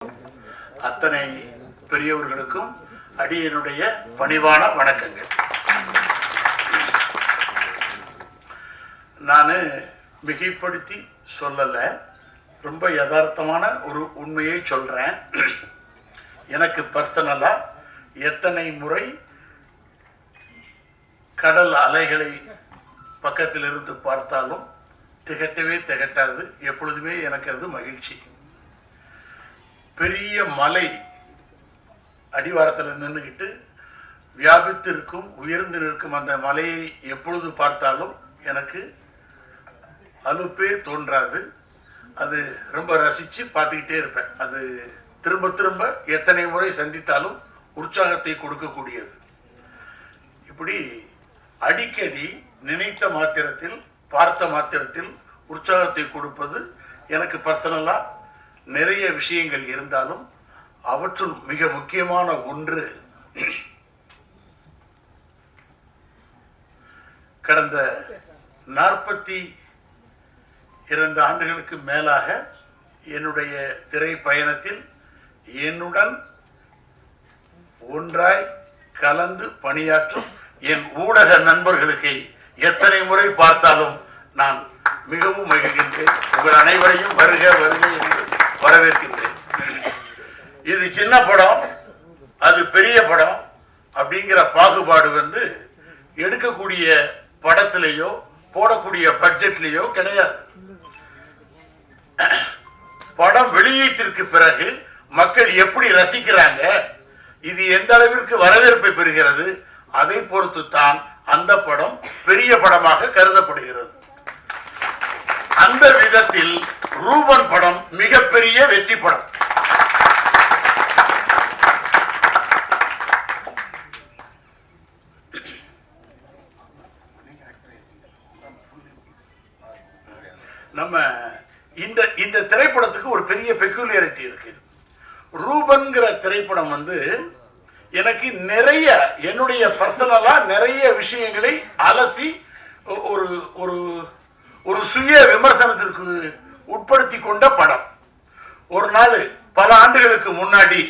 அத்தனை பெரியவர்களுக்கும் அடியனுடைய பணிவான வணக்கங்கள். நான் மிகைப்படுத்தி சொல்லலை, ரொம்ப யதார்த்தமான ஒரு உண்மையை சொல்கிறேன். எனக்கு பர்சனலாக எத்தனை முறை கடல் அலைகளை பக்கத்தில் இருந்து பார்த்தாலும் திகட்டவே திகட்டாது. எப்பொழுதுமே எனக்கு அது மகிழ்ச்சி. பெரிய மலை அடிவாரத்தில் நின்றுக்கிட்டு வியாபித்திருக்கும் உயர்ந்து நிற்கும் அந்த மலையை எப்பொழுது பார்த்தாலும் எனக்கு அலுப்பே தோன்றாது. அது ரொம்ப ரசித்து பார்த்துக்கிட்டே இருப்பேன். அது திரும்ப திரும்ப எத்தனை முறை சந்தித்தாலும் உற்சாகத்தை கொடுக்கக்கூடியது. இப்படி அடிக்கடி நினைத்த மாத்திரத்தில் பார்த்த மாத்திரத்தில் உற்சாகத்தை கொடுப்பது எனக்கு பர்சனலாக நிறைய விஷயங்கள் இருந்தாலும் அவற்றுள் மிக முக்கியமான ஒன்று, கடந்த 42 ஆண்டுகளுக்கு மேலாக என்னுடைய திரை பயணத்தில் என்னுடன் ஒன்றாய் கலந்து பணியாற்றும் என் ஊடக நண்பர்களுக்கு எத்தனை முறை பார்த்தாலும் நான் மிகவும் மகிழ்கின்றேன். உங்கள் அனைவரையும் வருக வருக என்று வரவேற்கின்றேன். இது சின்ன படம், அது பெரிய படம் அப்படிங்கிற பாகுபாடு எடுக்கக்கூடிய படத்திலேயோ போடக்கூடிய பட்ஜெட்லேயோ கிடையாது. படம் வெளியீட்டிற்கு பிறகு மக்கள் எப்படி ரசிக்கிறாங்க, இது எந்த அளவிற்கு வரவேற்பை பெறுகிறது, அதை பொறுத்து தான் அந்த படம் பெரிய படமாக கருதப்படுகிறது. அந்த விதத்தில் ரூபன் படம் மிகப்பெரிய வெற்றி படம். நம்ம இந்த திரைப்படத்துக்கு ஒரு பெரிய பெக்குலியாரிட்டி இருக்கு. ரூபன்கிற திரைப்படம் எனக்கு நிறைய என்னுடைய பர்சனலா நிறைய விஷயங்களை அலசி ஒரு ஒரு ஒரு சுய விமர்சனத்திற்கு உட்படுத்தி கொண்ட படம். ஒரு நாள் பல ஆண்டுகளுக்கு முன்னாடி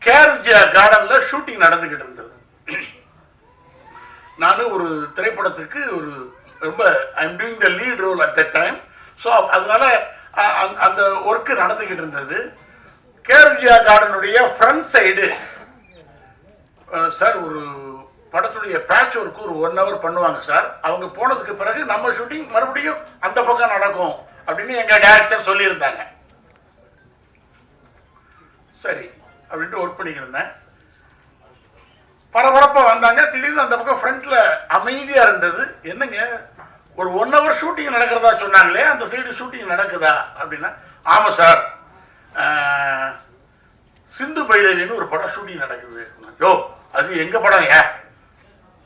கேர்ஜியா கார்டன்ல ஷூட்டிங் நடந்துகிட்டு இருந்தது. நான் ஒரு திரைப்படத்துக்கு ஒரு ரொம்ப I'm doing the lead role at that time. So அதனால அந்த ஒர்க்கு நடந்துகிட்டு இருந்தது. கேர்ஜியா கார்டனுடைய ஃப்ரண்ட் சைடு சார் ஒரு படத்துடைய பேட்ச் ஒர்க்கு ஒரு 1 hour பண்ணுவாங்க சார். அவங்க போனதுக்கு பிறகு நம்ம ஷூட்டிங் மறுபடியும் அந்த பக்கம் நடக்கும் அப்படின்னு எங்க டைரக்டர் சொல்லியிருந்தாங்க. சரி அப்படின்ட்டு ஒர்க் பண்ணிக்கிட்டு இருந்தேன். பரபரப்பா வந்தாங்க. திடீர்னு அந்த பக்கம் ஃப்ரண்ட்ல அமைதியா இருந்தது. என்னங்க ஒரு 1 hour ஷூட்டிங் நடக்கிறதா சொன்னாங்களே, அந்த சைடு ஷூட்டிங் நடக்குதா அப்படின்னா, ஆமா சார் சிந்து பைரவின்னு ஒரு படம் ஷூட்டிங் நடக்குது. யோ அது எங்க படம்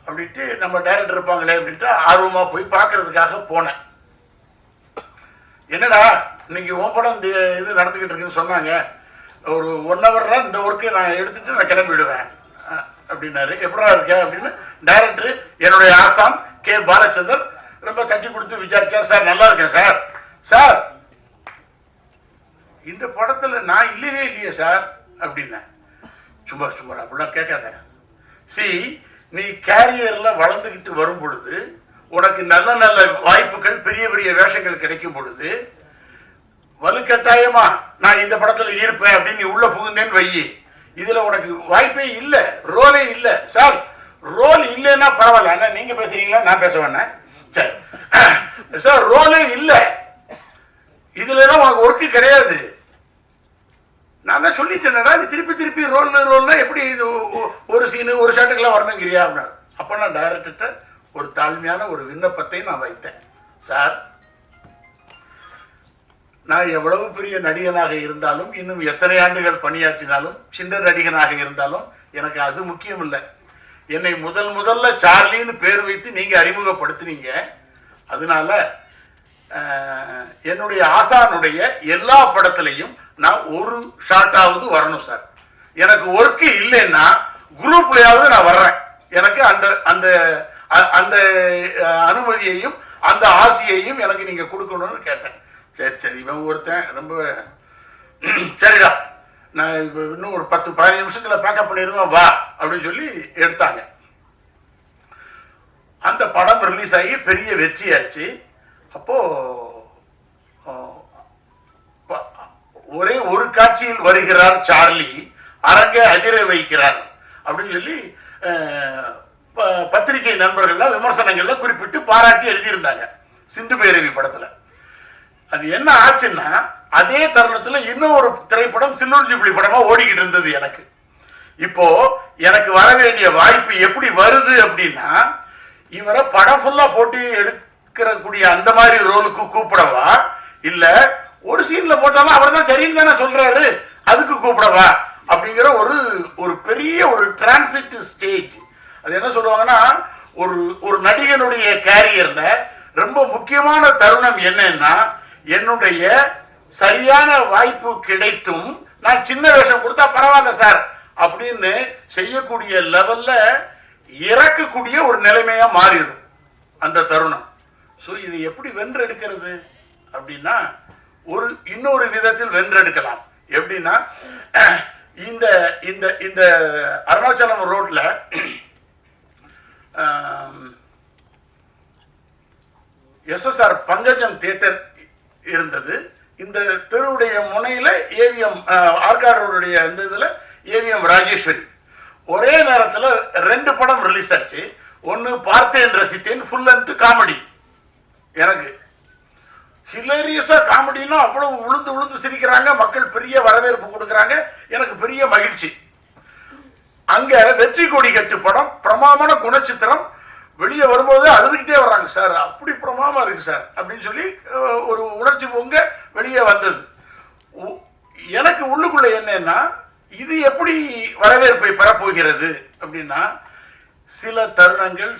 அப்படின்ட்டு நம்ம டைரக்டர் இருப்பாங்களே அப்படின்ட்டு ஆர்வமா போய் பார்க்கறதுக்காக போனேன். என்னடா இன்னைக்கு உன் படம் இந்த இது நடந்துகிட்டு இருக்குன்னு சொன்னாங்க, ஒரு 1 hour இந்த ஒர்க்கு நான் எடுத்துட்டு நான் கிளம்பிடுவேன் அப்படின்னாரு. எப்படா இருக்க அப்படின்னு டைரக்டர் என்னுடைய ஆசாம் கே பாலச்சந்தர் ரொம்ப தட்டி கொடுத்து விசாரிச்சார். சார் நல்லா இருக்கேன் சார். சார் இந்த படத்துல நான் இல்லவே இல்லையே சார் அப்படின்னா, சும்மா சும்மா அப்படிலாம் கேட்காத. நீ கேரியர்ல வளர்ந்துகிட்டு வரும் பொழுது உனக்கு நல்ல நல்ல வாய்ப்புகள் பெரிய பெரிய வேஷங்கள் கிடைக்கும் பொழுது வலுக்கட்டாயமா நான் இந்த படத்துல இருப்பேன் அப்படின்னு நீ உள்ள புகுந்தேன்னு வையி, இதுல உனக்கு வாய்ப்பே இல்லை, ரோலே இல்லை. சார் ரோல் இல்லைன்னா பரவாயில்ல, ஆனா நீங்க பேசுறீங்களா நான் பேச வேணேன். சரி சார் ரோலே இல்லை, இதுல உனக்கு ஒர்க்கு கிடையாது. நான் தான் சொல்லிட்டேன்டா, நீ திருப்பி திருப்பி ரோல்னா எப்படி இது ஒரு சீனு ஒரு ஷாட்டுக்கெல்லாம் வரணுங்கிறியா அப்படின்னா. அப்ப நான் டைரக்டர்கிட்ட ஒரு தாழ்மையான ஒரு விண்ணப்பத்தை நான் வைத்தேன். சார் நான் எவ்வளவு பெரிய நடிகனாக இருந்தாலும் இன்னும் எத்தனை ஆண்டுகள் பணியாற்றினாலும் சின்ன நடிகனாக இருந்தாலும் எனக்கு அது முக்கியம் இல்லை. என்னை முதல்ல சார்லின்னு பேர் வைத்து நீங்க அறிமுகப்படுத்தினீங்க. அதனால என்னுடைய ஆசானுடைய எல்லா படத்திலையும் நான் ஒரு ஷாட்டாவது வரணும் சார். எனக்கு ஒர்க்கு இல்லைன்னா குரூப்லயாவது நான் வர்றேன். எனக்கு அந்த அந்த அந்த அனுமதியையும் அந்த ஆசையையும் எனக்கு நீங்க கொடுக்கணும்னு கேட்டேன். சரி சரி இவன் ஒருத்தன் ரொம்ப சரிடா நான் இன்னும் ஒரு 10-15 நிமிஷத்துல பேக்கப் பண்ணிடுவேன் வா அப்படின்னு சொல்லி எடுத்தாங்க. அந்த படம் ரிலீஸ் ஆகி பெரிய வெற்றியாச்சு. அப்போ ஒரே ஒரு காட்சியில் வருகிறார் சார்லி, அரங்க அதிர வைக்கிறார் அப்படின்னு சொல்லி பத்திரிகை நண்பர்கள்லாம் விமர்சனங்கள்ல குறிப்பிட்டு பாராட்டி எழுதியிருந்தாங்க சிந்து பேரவி படத்துல. அது என்ன ஆச்சுன்னா, அதே தருணத்துல இன்னும் ஒரு திரைப்படம் சில்வர் ஜூப்ளி படமா ஓடிக்கிட்டு இருந்தது எனக்கு. இப்போ எனக்கு வர வேண்டிய வாய்ப்பு எப்படி வருது அப்படின்னா, இவரை படம் ஃபுல்லா போட்டு எடுக்கக்கூடிய அந்த மாதிரி ரோலுக்கு கூப்பிடவா, இல்ல ஒரு சீன்ல போட்டாலும் அவர் தான் சரின்னு தானே சொல்றாரு அதுக்கு கூப்பிடவா அப்படிங்கிற ஒரு பெரிய ஒரு டிரான்சிட் ஸ்டேஜ். அது என்ன சொல்லுவாங்கன்னா, ஒரு நடிகனுடைய கேரியர்ல ரொம்ப முக்கியமான தருணம் என்னன்னா, என்னுடைய சரியான வாய்ப்பு கிடைத்தும் நான் சின்ன வேஷம் கொடுத்தா பரவாயில்ல சார் அப்படின்னு செய்யக்கூடிய லெவல்ல இறக்கக்கூடிய ஒரு நிலைமையா மாறிடும் அந்த தருணம். ஸோ இது எப்படி வென்றெடுக்கிறது அப்படின்னா, இன்னொரு விதத்தில் வென்றெடுக்கலாம். எப்படின்னா, இந்த இந்த இந்த அருணாச்சலம் ரோட்ல எஸ்எஸ்ஆர் பங்கஜம் தியேட்டர் இருந்தது. இந்த தெருவுடைய முனையில ஏவிஎம் ஆர்காடோருடைய இந்த இதுல ஏவிஎம் ராஜேஸ்வரி. ஒரே நேரத்தில் 2 படம் ரிலீஸ் ஆச்சு. ஒன்னு பார்த்தேன் ரசித்தேன், ஃபுல் லென்த் காமெடி. எனக்கு ஹிலேரியஸா காமெடினா அவ்வளவு உளுந்து சிரிக்கிறாங்க, மக்கள் பெரிய வரவேற்பு கொடுக்கறாங்க, எனக்கு பெரிய மகிழ்ச்சி. அங்க வெற்றி கொடி கட்டு படம் பிரமாமான குணச்சித்திரம். வெளியே வரும்போது அழுதுகிட்டே வர்றாங்க, சார் அப்படி பிரமாமா இருக்கு சார் அப்படின்னு சொல்லி ஒரு உணர்ச்சி பொங்க வெளியே வந்தது. எனக்கு உள்ளுக்குள்ள என்னன்னா, இது எப்படி வரவேற்பை பெறப்போகிறது அப்படின்னா, சில தருணங்கள்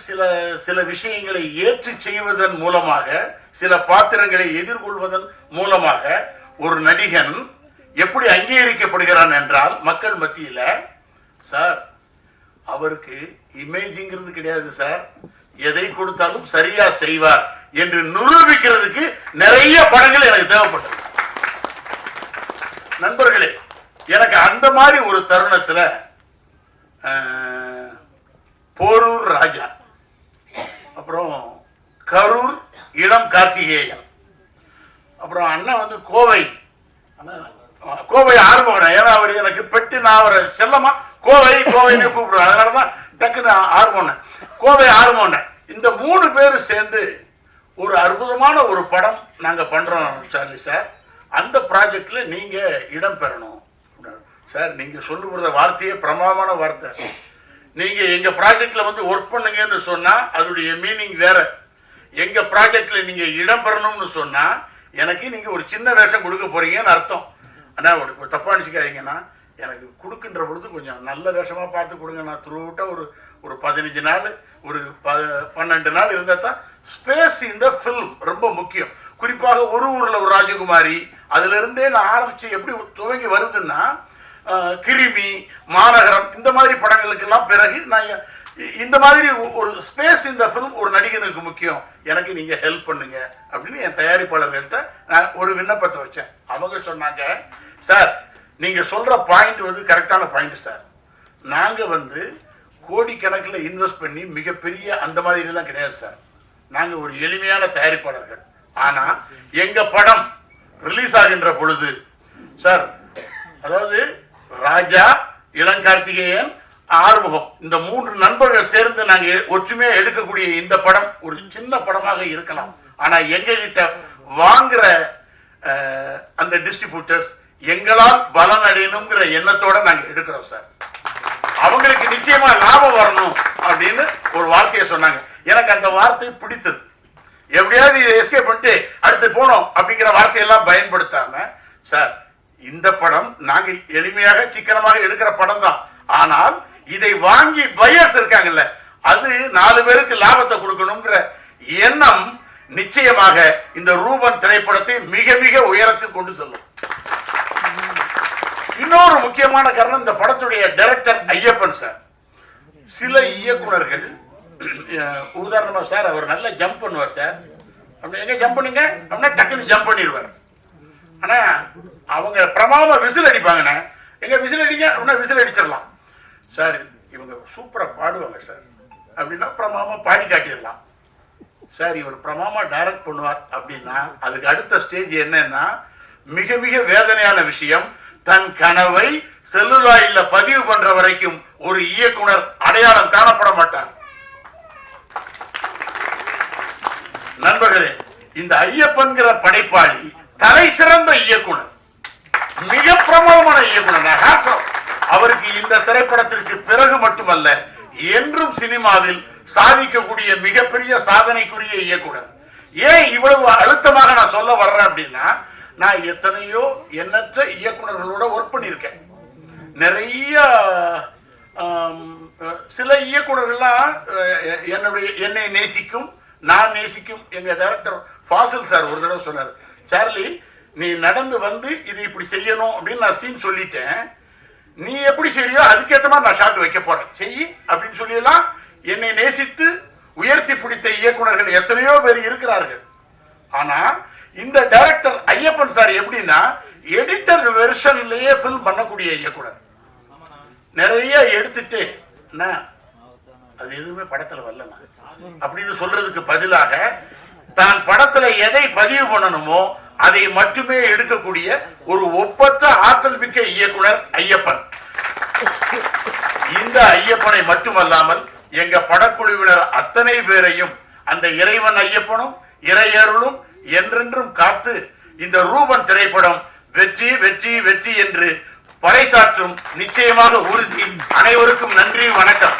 சில விஷயங்களை ஏற்று செய்வதன் மூலமாக, சில பாத்திரங்களை எதிர்கொள்வதன் மூலமாக ஒரு நடிகன் எப்படி அங்கீகரிக்கப்படுகிறான் என்றால், மக்கள் மத்தியில சார் அவருக்கு இமேஜிங்கிறது கிடையாது சார், எதை கொடுத்தாலும் சரியா செய்வார் என்று நிரூபிக்கிறதுக்கு நிறைய படங்கள் எனக்கு தேவைப்பட்டது. நண்பர்களே, எனக்கு அந்த மாதிரி ஒரு தருணத்துல போரூர் ராஜா, அப்புறம் கரூர் இளம் கார்த்திகேயன், அப்புறம் அண்ணன் வந்து கோவை ஆறுமுகன். ஏன்னா அவர் எனக்கு பெட்டு, நான் அவரை செல்லமா கோவைன்னு கூப்பிடுவேன், அதனாலதான் டக்குன்னு ஆறுமுகன், கோவை ஆறுமுகன். இந்த 3 பேர் சேர்ந்து ஒரு அற்புதமான ஒரு படம் நாங்க பண்றோம் சார்லி சார், அந்த ப்ராஜெக்ட்ல நீங்க இடம் பெறணும் சார். நீங்க சொல்லுகிற வார்த்தையே பிரமாதமான வார்த்தை. நீங்க எங்க ப்ராஜெக்ட்ல வந்து ஒர்க் பண்ணுங்கன்னு சொன்னா அதோடைய மீனிங் வேற. எங்க ப்ராஜெக்ட்ல நீங்க இடம் பெறணும்னு சொன்னா எனக்கு நீங்க ஒரு சின்ன வேஷம் கொடுக்க போறீங்கன்னு அர்த்தம். ஆனா தப்பா நினைச்சுக்காதீங்கன்னா, எனக்கு கொடுக்கின்ற பொழுது கொஞ்சம் நல்ல வேஷமா பார்த்து கொடுங்க. நான் த்ரூட்டா ஒரு 15 நாள் ஒரு 12 நாள் இருந்தா தான் ஸ்பேஸ் இந்த ஃபில்ம் ரொம்ப முக்கியம். குறிப்பாக ஒரு ஊர்ல ஒரு ராஜகுமாரி, அதுல இருந்தே நான் ஆரம்பிச்சு எப்படி துவங்கி வருதுன்னா, கிருமி, மாநகரம், இந்த மாதிரி படங்களுக்கெல்லாம் பிறகு நான் இந்த மாதிரி ஒரு ஸ்பேஸ் இந்த ஃபிலிம் ஒரு நடிகனுக்கு முக்கியம், எனக்கு நீங்க ஹெல்ப் பண்ணுங்க அப்படின்னு என் தயாரிப்பாளர்கள்ட்ட நான் ஒரு விண்ணப்பத்தை வச்சேன். அவங்க சொன்னாங்க, சார் நீங்க சொல்ற பாயிண்ட் வந்து கரெக்டான பாயிண்ட் சார், நாங்க வந்து கோடிக்கணக்கில் இன்வெஸ்ட் பண்ணி மிகப்பெரிய அந்த மாதிரி எல்லாம் கிடையாது சார், நாங்க ஒரு எளிமையான தயாரிப்பாளர்கள். ஆனா எங்க படம் ரிலீஸ் ஆகின்ற பொழுது சார், அதாவது ராஜா, இளங்கார்த்திகேயன், ஆறுமுகம், இந்த 3 நண்பர்கள் சேர்ந்து நாங்க ஒற்றுமையா எடுக்கக்கூடிய இந்த படம் ஒரு சின்ன படமாக இருக்கலாம், ஆனா எங்க கிட்ட வாங்குற அந்த டிஸ்ட்ரிபியூட்டர்ஸ் எங்களால் பலன் அடையணுங்கிற எண்ணத்தோட நாங்க எடுக்கிறோம் சார். அவங்களுக்கு நிச்சயமா லாபம் வரணும் அப்படின்னு ஒரு வார்த்தையை சொன்னாங்க. எனக்கு அந்த வார்த்தை பிடித்தது. எப்படியாவது இதை எஸ்கேப் பண்ணிட்டு அடுத்து போனோம் அப்படிங்கிற வார்த்தையெல்லாம் பயன்படுத்தாம, சார் இந்த படம் நாங்க எளிமையாக சிக்கனமாக எடுக்கிற படம் தான், ஆனால் இதை வாங்கி பையர்ஸ் இருக்காங்கல்ல, அது 4 பேருக்கு லாபத்தை கொடுக்கணுங்கிற எண்ணம் நிச்சயமாக இந்த ரூபன் திரைப்படத்தை மிக மிக உயரத்தில் கொண்டு செல்லும். இன்னொரு முக்கியமான காரணம், இந்த படத்துடைய டைரக்டர் ஐயப்பன் சார். சில இயக்குனர்கள் உதாரணமா சார், அவர் நல்லா ஜம்ப் பண்ணுவார் சார், அப்படி எங்க ஜம்ப் பண்ணுங்க அப்படின்னா டக்குன்னு ஜம்ப் பண்ணிடுவார். ஆனா அவங்க பிரமாதமா விசில் அடிப்பாங்கண்ணே, எங்க விசில் அடிங்க அப்படின்னா விசில் அடிச்சிடலாம். சார் இவங்க சூப்பரா பாடுவாங்க சார் அப்படின்னா பிரமாமா பாடி காட்டிடலாம். சார் இவர் பிரமாமா டைரக்ட் பண்ணுவார் அப்படின்னா அதுக்கு அடுத்த ஸ்டேஜ் என்னன்னா, மிக மிக வேதனையான விஷயம், தன் கனவை செல்லுலாயில பதிவு பண்ற வரைக்கும் ஒரு இயக்குனர் அடையாளம் காணப்பட மாட்டார். நண்பர்களே, இந்த ஐயப்பன்கிற படைப்பாளி தலை சிறந்த இயக்குனர், மிக பிரபலமான இயக்குனர். அவருக்கு இந்த திரைப்படத்திற்கு பிறகு மட்டுமல்ல, என்றும் சினிமாவில் சாதிக்கக்கூடிய மிகப்பெரிய சாதனைக்குரிய இயக்குனர். ஏன் இவ்வளவு அழுத்தமாக நான் சொல்ல வர்றேன் அப்படின்னா, நான் எத்தனையோ எண்ணற்ற இயக்குனர்களோட ஒர்க் பண்ணியிருக்கேன். நிறைய சில இயக்குனர்கள்லாம் என்னை நேசிக்கும், நான் நேசிக்கும். எங்க டைரக்டர் ஃபாசில் சார் ஒரு தடவை சொன்னார், சார்லி நீ நடந்து வந்து இது இப்படி செய்யணும் அப்படின்னு நான் சீன் சொல்லிட்டேன், நீ எப்படி செய்யறியோ அதுக்கேற்ற மாதிரி நான் ஷாட் வைக்க போறேன், செய் அப்படின்னு சொல்லியெல்லாம் என்னை நேசித்து உயர்த்தி பிடித்த இயக்குனர்கள் எத்தனையோ பேர் இருக்கிறார்கள். ஆனா இந்த டைரக்டர் ஐயப்பன் சார் எப்படின்னா, எடிட்டர் வெர்ஷன்லயே ஃபில்ம் பண்ணக்கூடிய இயக்குனர். நிறைய எடுத்துட்டு அது எதுவுமே படத்துல வரலனா அப்படின்னு சொல்றதுக்கு பதிலாக தான் படத்துல எதை பதிவு பண்ணணுமோ அதை மட்டுமே எடுக்கக்கூடிய ஒரு ஒப்பற்ற ஆற்றல் மிக்க இயக்குனர் ஐயப்பன். இந்த ஐயப்பனை மட்டுமல்லாமல் எங்க படக்குழுவினர் அத்தனை பேரையும் அந்த இறைவன் ஐயப்பனும் இறையருளும் என்றென்றும் காத்து இந்த ரூபன் திரைப்படம் வெற்றி வெற்றி வெற்றி என்று பறைசாற்றும் நிச்சயமாக உறுதி. அனைவருக்கும் நன்றி, வணக்கம்.